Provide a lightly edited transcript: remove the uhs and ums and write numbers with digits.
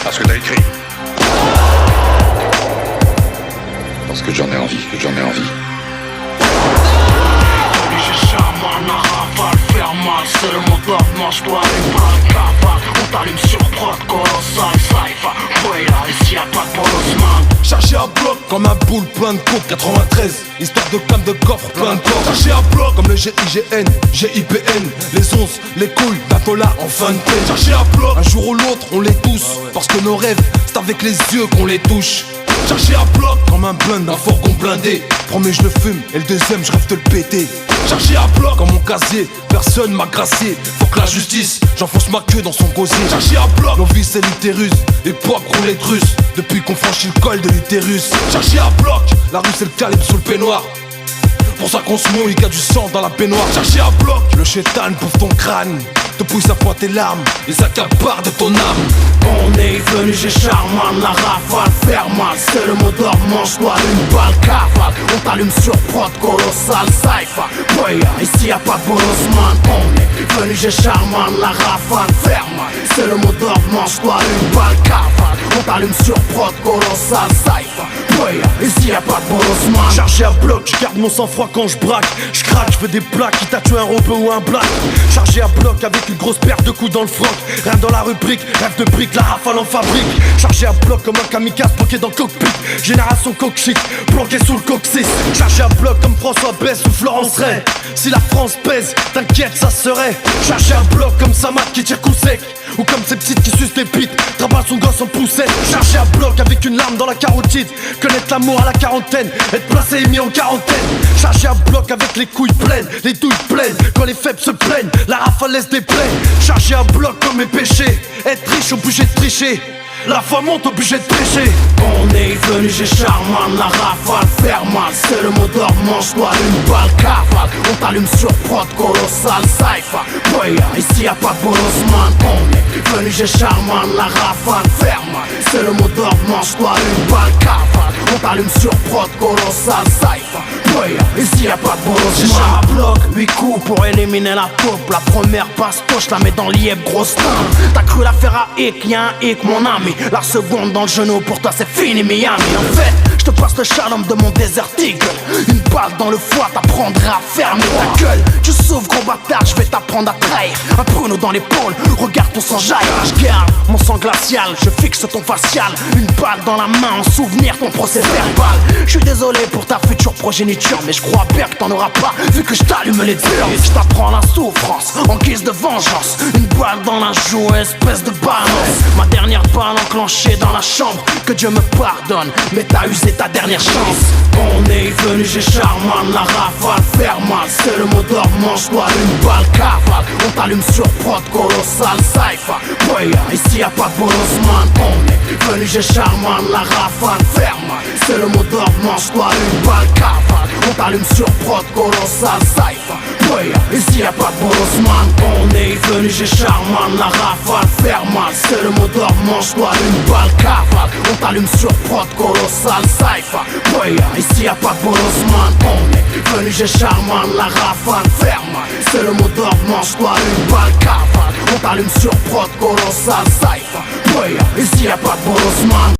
Parce que t'as écrit. Parce que j'en ai envie, J'ai charme, un rafale, faire mal, c'est le mot d'ordre, mange-toi une balle, cavale. On t'allume sur prod, colossal, cypher. Ouais là, ici y'a pas de bolosman. Chargé à bloc comme un boule plein de coke 93, histoire de cam de coffre plein de corps. Chargé à bloc comme le GIGN, GIPN, les 11, les couilles d'Atola en fin de peine. Chargé à bloc, un jour ou l'autre on les tousse, parce que nos rêves c'est avec les yeux qu'on les touche. Chargé à bloc comme un blunt d'un fourgon blindé. Premier je le fume et le deuxième je rêve de le péter. Chargé à bloc comme mon casier, personne m'a gracié. Faut que la justice, j'enfonce ma queue dans son gosier. Chargé à bloc, nos vies c'est l'utérus, époque roulette russe, depuis qu'on franchit le col de l'utérus. Chargé à bloc, la rue c'est le calibre sous le peignoir. Pour ça qu'on se mouille, il y a du sang dans la baignoire. Chargé à bloc, le chétan bouffe ton crâne, te pousse à pointe tes larmes, ils s'accaparent de ton âme. On est venu, j'ai charman, la rafale, faire mal, c'est le mot d'ordre, mange-toi une balle, cavale. On t'allume sur prod, colossal, cypher. Ouais, ici y'a pas de bolosman. On est venu, j'ai charman, la rafale, faire mal, c'est le mot d'ordre, mange-toi une balle, cavale. On t'allume sur prod, colossal, cypher. Ouais, ici y'a pas de bolosman. Chargé à bloc, je garde mon sang-froid quand je braque. Je craque, je fais des plaques, quitte à tuer un robot ou un black. Chargé à bloc avec une grosse paire de coups dans le froc. Rien dans la rubrique, rêve de briques, la rafale en fabrique. Chargé à bloc comme un kamikaze bloqué dans le cockpit. Génération coke shit, planqué sous le coccyx. Chargé à bloc comme François Bess ou Florence Ray. Si la France pèse, t'inquiète ça serait. Chargé à bloc comme Samad qui tire coup sec, ou comme ces petites qui sucent des bites, travaille son gosse en poussette. Chargé à bloc avec une larme dans la carotide. Connaître l'amour à la quarantaine, être placé et mis en quarantaine. Chargé à bloc avec les couilles pleines, les douilles pleines. Quand les faibles se plaignent, la rafale laisse des plaies. Chargé à bloc comme mes péchés, être riche obligé de tricher, la foi monte obligé de prêcher. On est venu, j'ai charman, la rafale, faire mal, c'est le mot d'ordre, mange-toi une balle, cavale. On t'allume sur prod, colossal, cypher. Ouais, ici y'a pas de bolosman. On est venu, j'ai charman, la rafale, faire mal, c'est le mot d'ordre, mange-toi une balle, cavale. On t'allume sur prod, colossal, cypher. Ouais, ici y'a pas de bolosman. J'ai à bloc, 8 coups pour éliminer la taupe. La première passe poche, la mets dans l'IEP, grosse teinte. T'as cru la faire à hic, y'a un hic mon ami. La seconde dans le genou, pour toi c'est fini Miami. En fait, je te passe le shalom de mon désert eagle. Une balle dans le foie t'apprendra à fermer ta gueule. Tu sauves gros bâtard, je vais t'apprendre à trahir. Un pruneau dans l'épaule, regarde ton sang jaillir. Je garde mon sang glacial, je fixe ton facial. Une balle dans la main, en souvenir ton procès verbal. Je suis désolé pour ta future progéniture, mais je crois bien que t'en auras pas, vu que je t'allume les durs. Je t'apprends la souffrance, en guise de vengeance. Une balle dans la joue, espèce de balance. Ma dernière balle enclenchée dans la chambre, que Dieu me pardonne, mais t'as usé ta dernière chance. On est venu, j'ai charman, la rafale, faire mal, c'est le mot d'ordre, mange-toi une balle, cavale. On t'allume sur prod, colossal, cypher. Ouais, ici y'a pas de bolosman. On est venu, j'ai charman, la rafale, faire mal, c'est le mot d'ordre, mange-toi une balle, cavale. On t'allume sur prod, colossal, cypher. Ouais, ici y'a pas de bolosman. On est venu, j'ai charman, la rafale, faire mal, c'est le mot d'ordre, mange-toi une balle, cavale. On t'allume sur prod, colossal, cypher. Ouais, ici y'a pas de bolosman. On est venu, j'ai charman, la rafale, faire mal, c'est le mot d'ordre, mange-toi une balle, cavale. On t'allume sur prod, colossal, cypher. Ouais, ici y'a pas de bolosman.